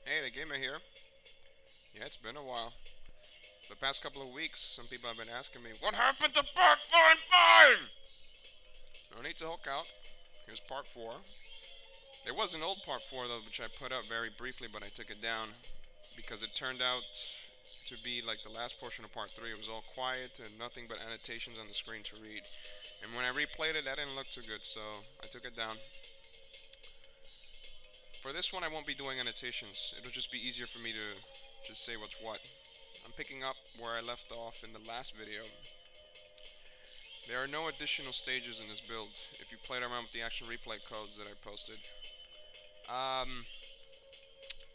Hey, the gamer here. Yeah, it's been a while. The past couple of weeks, some people have been asking me, what happened to part 4 and 5? No need to hulk out. Here's part 4. There was an old part 4 though, which I put up very briefly, but I took it down because it turned out to be like the last portion of part 3. It was all quiet and nothing but annotations on the screen to read. And when I replayed it, that didn't look too good, so I took it down. For this one, I won't be doing annotations. It'll just be easier for me to just say what's what. I'm picking up where I left off in the last video. There are no additional stages in this build if you played around with the action replay codes that I posted.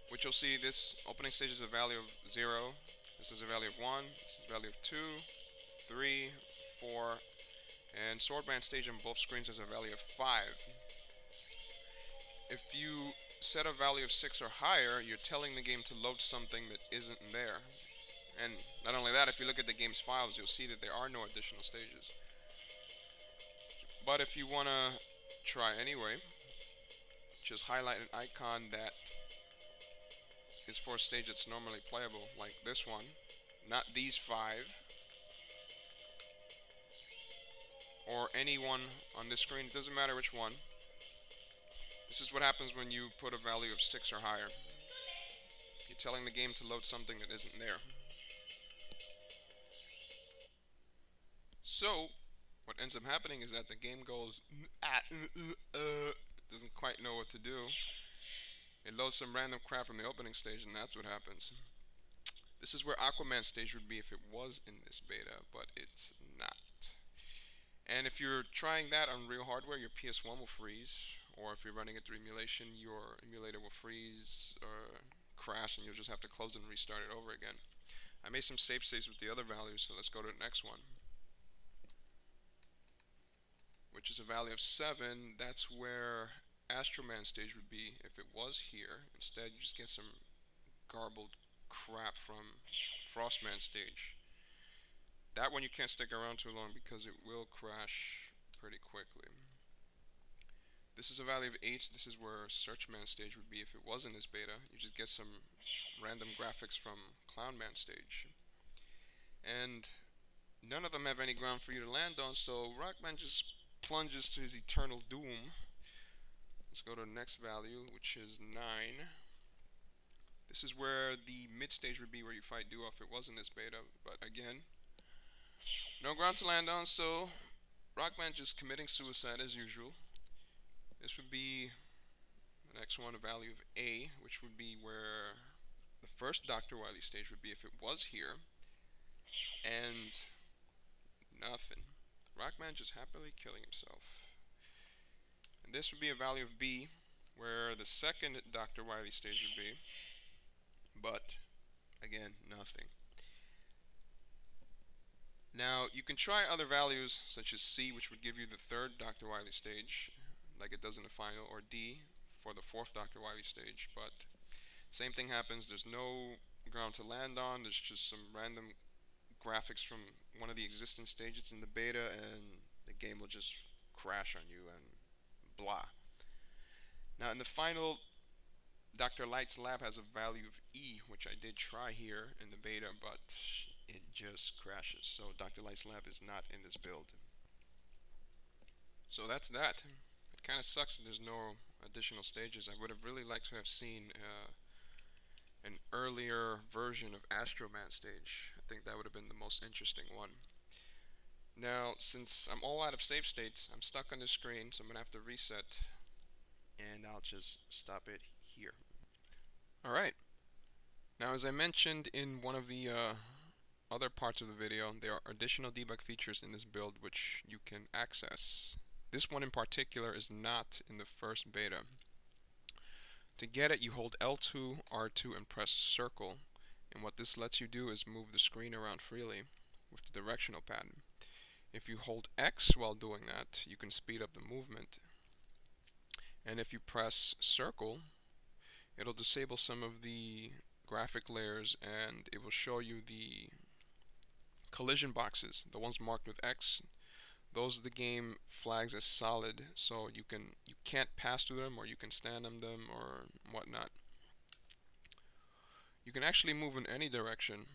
Which you'll see, this opening stage is a value of 0, this is a value of 1, this is a value of 2, 3, 4, and Swordman stage on both screens has a value of 5. If you set a value of 6 or higher, you're telling the game to load something that isn't there. And not only that, if you look at the game's files, you'll see that there are no additional stages. But if you want to try anyway, just highlight an icon that is for a stage that's normally playable, like this one, not these 5, or any one on this screen, it doesn't matter which one. This is what happens when you put a value of 6 or higher. You're telling the game to load something that isn't there. So, what ends up happening is that the game goes, doesn't quite know what to do. It loads some random crap from the opening stage, and that's what happens. This is where Aquaman stage would be if it was in this beta, but it's not. And if you're trying that on real hardware, your PS1 will freeze, or if you're running it through emulation, your emulator will freeze or crash, and you'll just have to close it and restart it over again. I made some save states with the other values, so let's go to the next one, which is a value of 7. That's where Astroman stage would be if it was here. Instead, you just get some garbled crap from Frostman stage. That one you can't stick around too long because it will crash pretty quickly. This is a value of 8. This is where Searchman stage would be if it was in this beta. You just get some random graphics from Clownman stage. And none of them have any ground for you to land on, so Rockman just plunges to his eternal doom. Let's go to the next value, which is 9. This is where the mid stage would be where you fight Duo if it was in this beta, but again, no ground to land on, so Rockman just committing suicide as usual. This would be the next one, a value of A, which would be where the first Dr. Wily stage would be if it was here. And nothing. Rockman just happily killing himself. And this would be a value of B, where the second Dr. Wily stage would be. But, again, nothing. Now, you can try other values, such as C, which would give you the third Dr. Wily stage, like it does in the final, or D, for the fourth Dr. Wily stage, but same thing happens. There's no ground to land on, there's just some random graphics from one of the existing stages in the beta, and the game will just crash on you and blah. Now, in the final, Dr. Light's lab has a value of E, which I did try here in the beta, but it just crashes. So Dr. Light's lab is not in this build. So that's that. It kind of sucks that there's no additional stages. I would have really liked to have seen an earlier version of Astroman stage. I think that would have been the most interesting one. Now, since I'm all out of save states, I'm stuck on this screen, so I'm going to have to reset, and I'll just stop it here. Alright, now as I mentioned in one of the other parts of the video, there are additional debug features in this build which you can access. This one in particular is not in the first beta. To get it, you hold L2, R2, and press circle, and what this lets you do is move the screen around freely with the directional pad. If you hold X while doing that, you can speed up the movement. And if you press circle, it'll disable some of the graphic layers and it will show you the collision boxes, the ones marked with X. Those the game flags as solid, so you can't pass through them, or you can stand on them or whatnot. You can actually move in any direction,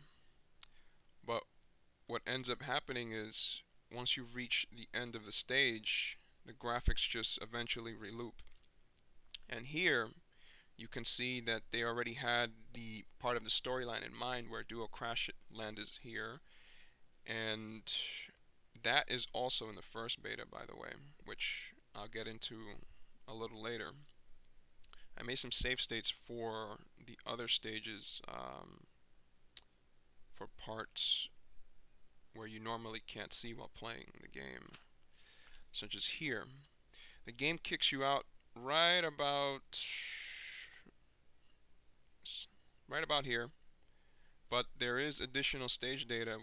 but what ends up happening is once you reach the end of the stage, the graphics just eventually reloop. And here you can see that they already had the part of the storyline in mind where Duo Crash Land is here, and that is also in the first beta, by the way, which I'll get into a little later. I made some save states for the other stages, for parts where you normally can't see while playing the game, such as here. The game kicks you out right about here, but there is additional stage data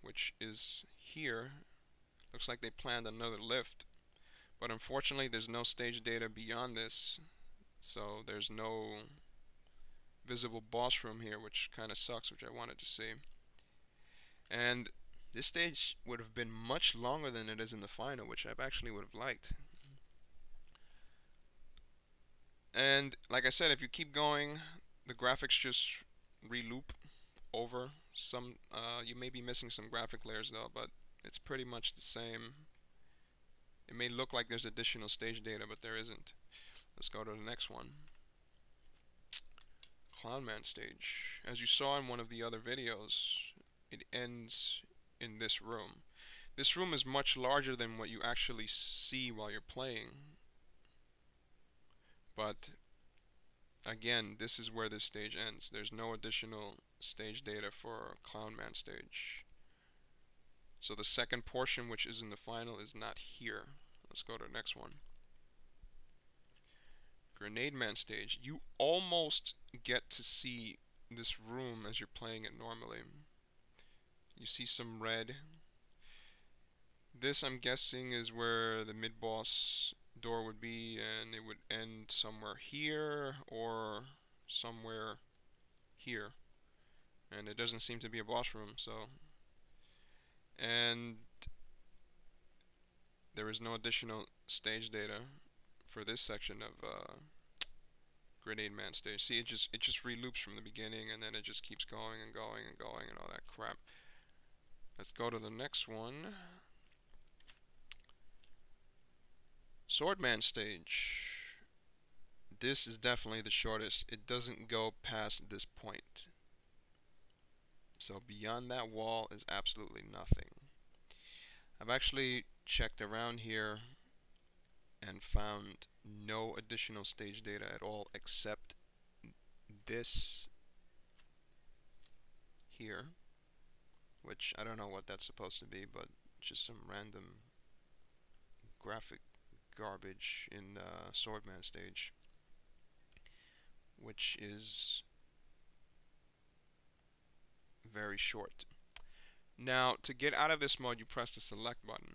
which is here. Looks like they planned another lift, but unfortunately there's no stage data beyond this, so there's no visible boss room here, which kind of sucks, which I wanted to see. And this stage would have been much longer than it is in the final, which I actually would have liked. And like I said, if you keep going, the graphics just reloop over. You may be missing some graphic layers though, but it's pretty much the same. It may look like there's additional stage data, but there isn't. Let's go to the next one. Clownman stage. As you saw in one of the other videos, it ends in this room. This room is much larger than what you actually see while you're playing. But again, this is where this stage ends. There's no additional stage data for Clownman stage. So the second portion, which is in the final, is not here. Let's go to the next one. Grenade Man stage. You almost get to see this room as you're playing it normally. You see some red. This, I'm guessing, is where the mid-boss door would be, and it would end somewhere here or somewhere here. And it doesn't seem to be a boss room, so. And there is no additional stage data for this section of Grenade Man stage. See, it just reloops from the beginning, and then it just keeps going and going and going and all that crap. Let's go to the next one. Swordman stage. This is definitely the shortest. It doesn't go past this point. So beyond that wall is absolutely nothing. I've actually checked around here and found no additional stage data at all except this here, which I don't know what that's supposed to be, but just some random graphic garbage in Swordman stage, which is very short. Now, to get out of this mode, you press the select button.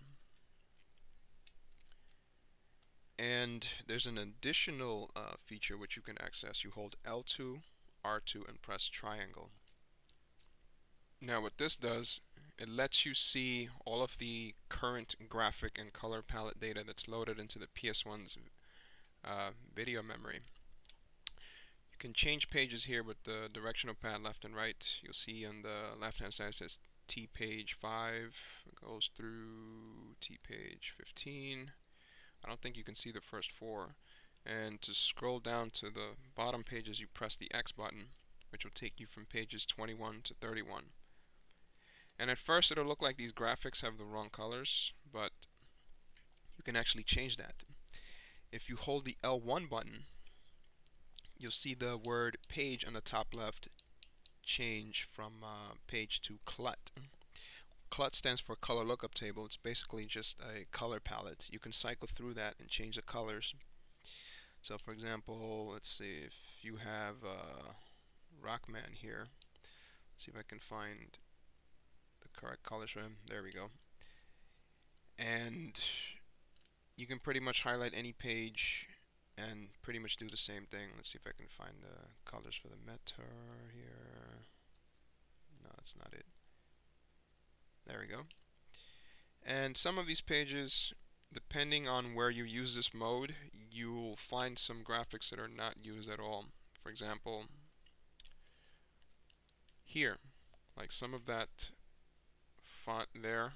And there's an additional feature which you can access. You hold L2, R2, and press triangle. Now what this does, it lets you see all of the current graphic and color palette data that's loaded into the PS1's video memory. You can change pages here with the directional pad left and right. You'll see on the left hand side it says T page 5, it goes through T page 15. I don't think you can see the first 4. And to scroll down to the bottom pages, you press the X button, which will take you from pages 21 to 31. And at first it'll look like these graphics have the wrong colors, but you can actually change that. If you hold the L1 button, you'll see the word page on the top left change from page to CLUT. CLUT stands for color lookup table. It's basically just a color palette. You can cycle through that and change the colors. So for example, let's see, if you have Rockman here, let's see if I can find the correct colors for him. There we go. And you can pretty much highlight any page and pretty much do the same thing. Let's see if I can find the colors for the Meteor here. No, that's not it. There we go. And some of these pages, depending on where you use this mode, you'll find some graphics that are not used at all. For example, here. Like some of that font there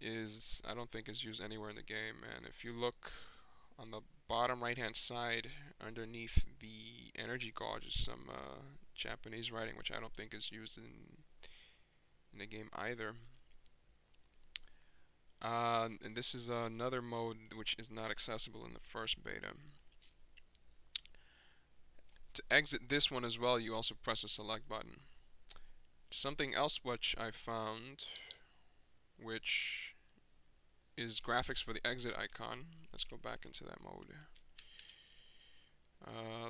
is, I don't think is used anywhere in the game. And if you look on the bottom right hand side underneath the energy gauge is some Japanese writing, which I don't think is used in the game either. And this is another mode which is not accessible in the first beta. To exit this one as well, you also press the select button. Something else which I found, which is graphics for the exit icon. Let's go back into that mode.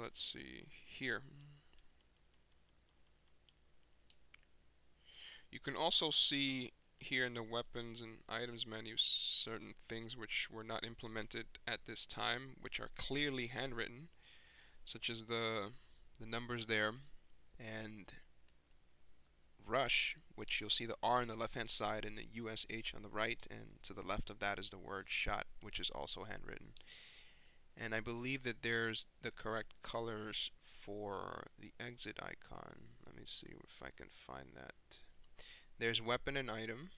Let's see here. You can also see here in the weapons and items menu certain things which were not implemented at this time, which are clearly handwritten, such as the numbers there, and rush, which you'll see the R on the left hand side and the USH on the right, and to the left of that is the word shot, which is also handwritten. And I believe that there's the correct colors for the exit icon. Let me see if I can find that. There's weapon and item.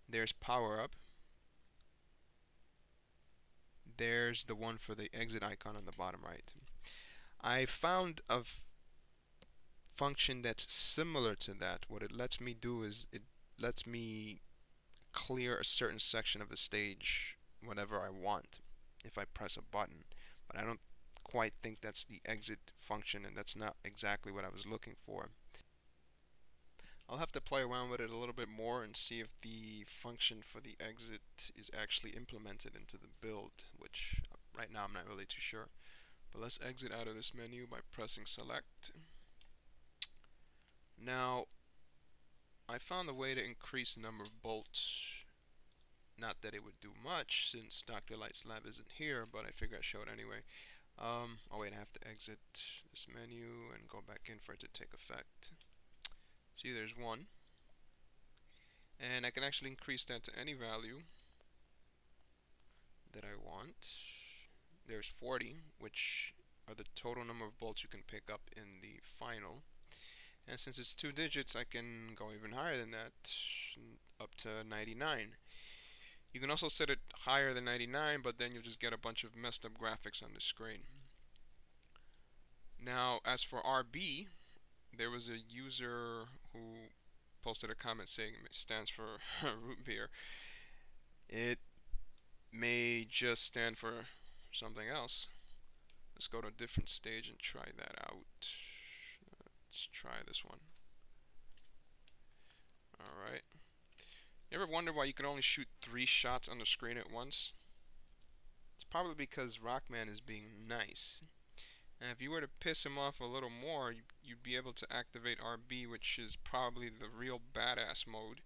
There's power up. There's the one for the exit icon on the bottom right. I found a function that's similar to that. What it lets me do is it lets me clear a certain section of the stage whenever I want if I press a button. But I don't quite think that's the exit function, and that's not exactly what I was looking for. I'll have to play around with it a little bit more and see if the function for the exit is actually implemented into the build, which right now I'm not really too sure. But let's exit out of this menu by pressing select. Now, I found a way to increase the number of bolts. Not that it would do much since Dr. Light's lab isn't here, but I figure I'd show it anyway. Oh wait, I have to exit this menu and go back in for it to take effect. See, there's one. And I can actually increase that to any value that I want. There's 40, which are the total number of bolts you can pick up in the final. And since it's 2 digits, I can go even higher than that, up to 99. You can also set it higher than 99, but then you'll just get a bunch of messed up graphics on the screen. Now, as for RB, there was a user who posted a comment saying it stands for root beer. It may just stand for something else. Let's go to a different stage and try that out. Let's try this one. Alright. You ever wonder why you can only shoot 3 shots on the screen at once? It's probably because Rockman is being nice. And if you were to piss him off a little more, you'd be able to activate RB, which is probably the real badass mode.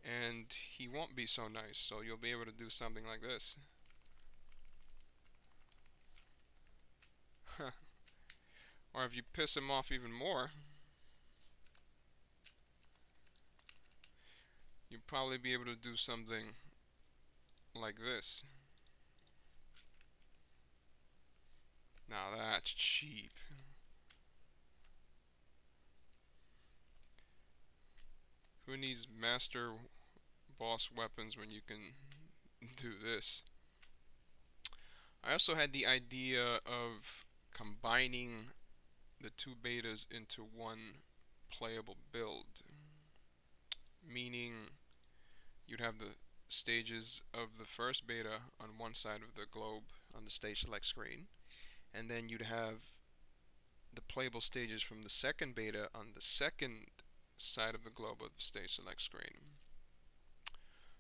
And he won't be so nice, so you'll be able to do something like this. Or if you piss him off even more, you'd probably be able to do something like this. Now that's cheap. Who needs master boss weapons when you can do this? I also had the idea of combining the 2 betas into one playable build, meaning you'd have the stages of the first beta on one side of the globe on the stage select screen, and then you'd have the playable stages from the second beta on the second side of the globe of the stage select screen.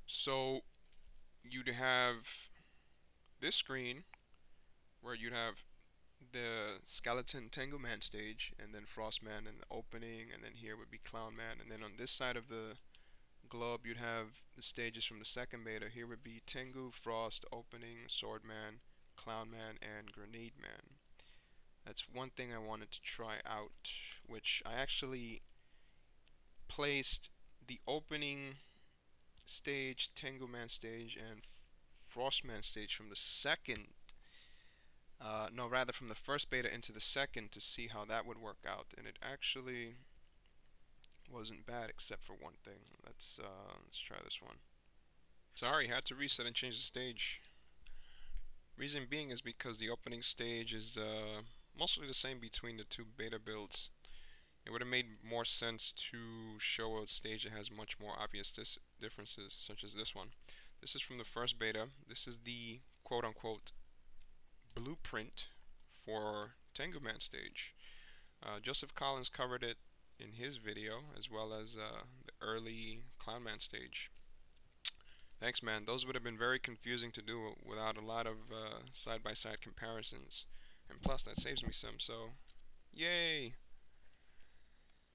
So you'd have this screen where you'd have the Skeleton Tengu Man stage, and then Frostman in the opening, and then here would be Clown Man, and then on this side of the globe you'd have the stages from the second beta. Here would be Tengu, Frost, opening, Swordman, Clown Man, and Grenade Man. That's one thing I wanted to try out, which I actually placed the opening stage, Tengu Man stage, and Frostman stage from the second no, rather from the first beta into the second to see how that would work out, and it actually wasn't bad except for one thing. Let's try this one. Sorry, had to reset and change the stage. Reason being is because the opening stage is mostly the same between the two beta builds. It would have made more sense to show a stage that has much more obvious differences, such as this one. This is from the first beta. This is the quote-unquote blueprint for Tengu Man stage. Joseph Collins covered it in his video, as well as the early Clown Man stage. Thanks, man. Those would have been very confusing to do without a lot of side-by-side comparisons. And plus, that saves me some, so yay!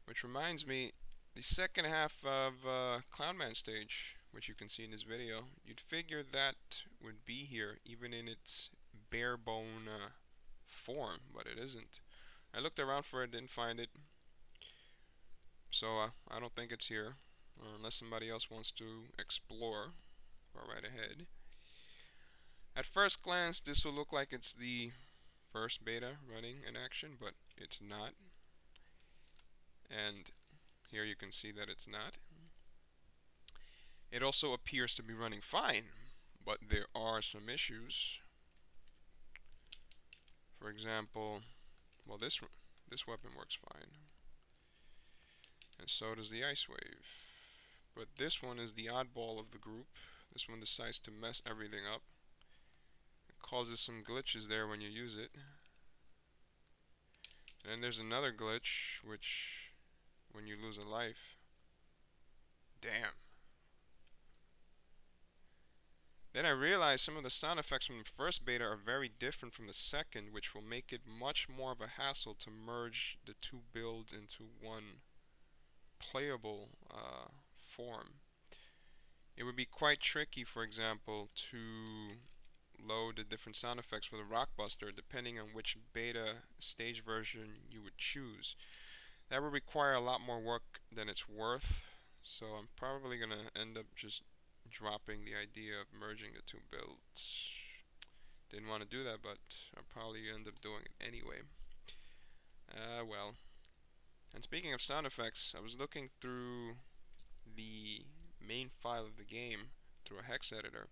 Which reminds me, the second half of Clown Man stage, which you can see in this video, you'd figure that would be here, even in its bare-bone form, but it isn't. I looked around for it, didn't find it, so I don't think it's here, unless somebody else wants to explore. Go right ahead. At first glance, this will look like it's the first beta running in action, but it's not. And here you can see that it's not. It also appears to be running fine, but there are some issues. For example, well, this weapon works fine, and so does the Ice Wave. But this one is the oddball of the group. This one decides to mess everything up. It causes some glitches there when you use it. And then there's another glitch, which when you lose a life, damn. Then I realized some of the sound effects from the first beta are very different from the second, which will make it much more of a hassle to merge the two builds into one playable form. It would be quite tricky, for example, to load the different sound effects for the Rockbuster depending on which beta stage version you would choose. That would require a lot more work than it's worth, so I'm probably going to end up just dropping the idea of merging the two builds. Didn't want to do that, but I'll probably end up doing it anyway. Well. And speaking of sound effects, I was looking through the main file of the game through a hex editor,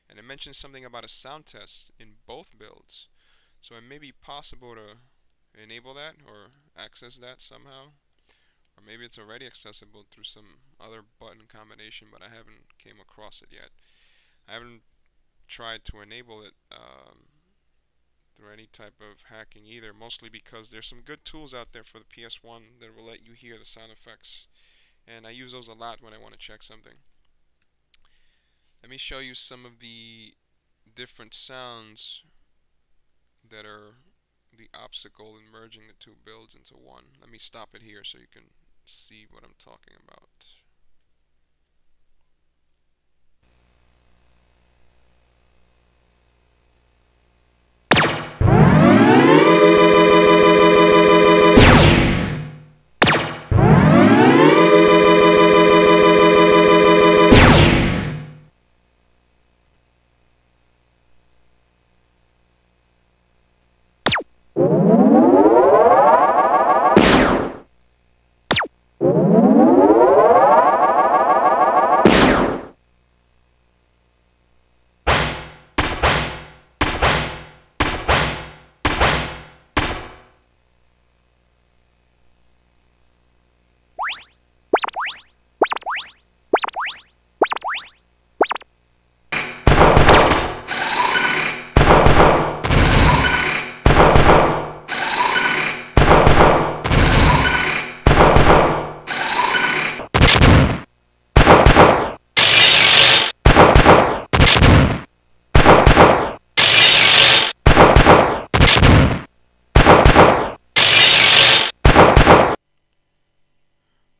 and it mentioned something about a sound test in both builds. So it may be possible to enable that or access that somehow, or maybe it's already accessible through some other button combination, but I haven't came across it yet. I haven't tried to enable it through any type of hacking either, mostly because there's some good tools out there for the PS1 that will let you hear the sound effects, and I use those a lot when I want to check something. Let me show you some of the different sounds that are the obstacle in merging the two builds into one. Let me stop it here so you can see what I'm talking about.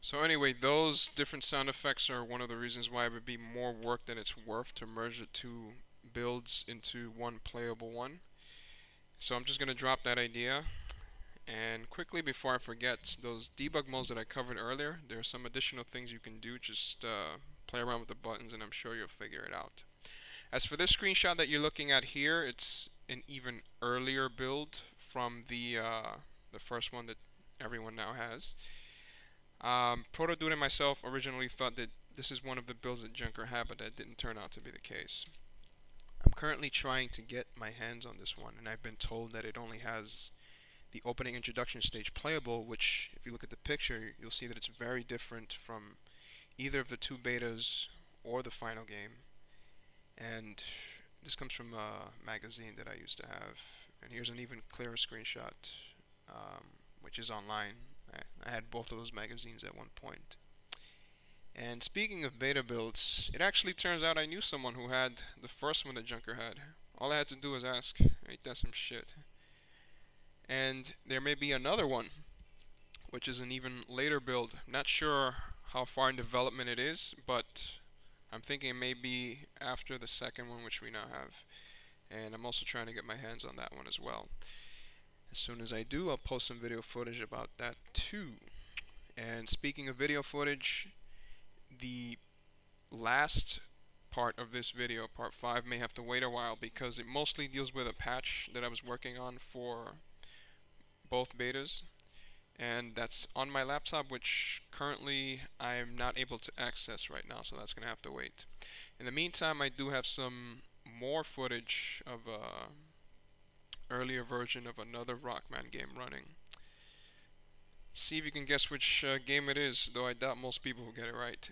So anyway, those different sound effects are one of the reasons why it would be more work than it's worth to merge the two builds into one playable one. So I'm just going to drop that idea. And quickly before I forget, those debug modes that I covered earlier, there are some additional things you can do. Just play around with the buttons and I'm sure you'll figure it out. As for this screenshot that you're looking at here, it's an even earlier build from the first one that everyone now has. Protodude and myself originally thought that this is one of the builds that Junker had, but that didn't turn out to be the case. I'm currently trying to get my hands on this one, and I've been told that it only has the opening introduction stage playable, which, if you look at the picture, you'll see that it's very different from either of the two betas or the final game. And this comes from a magazine that I used to have, and here's an even clearer screenshot, which is online. I had both of those magazines at one point. And speaking of beta builds, it actually turns out I knew someone who had the first one that Junker had. All I had to do was ask. Ain't that some shit? And there may be another one, which is an even later build. Not sure how far in development it is, but I'm thinking it may be after the second one, which we now have. And I'm also trying to get my hands on that one as well. As soon as I do, I'll post some video footage about that too. And speaking of video footage, the last part of this video, part 5, may have to wait a while because it mostly deals with a patch that I was working on for both betas, and that's on my laptop, which currently I'm not able to access right now, so that's gonna have to wait. In the meantime, I do have some more footage of a earlier version of another Rockman game running. See if you can guess which game it is, though I doubt most people will get it right.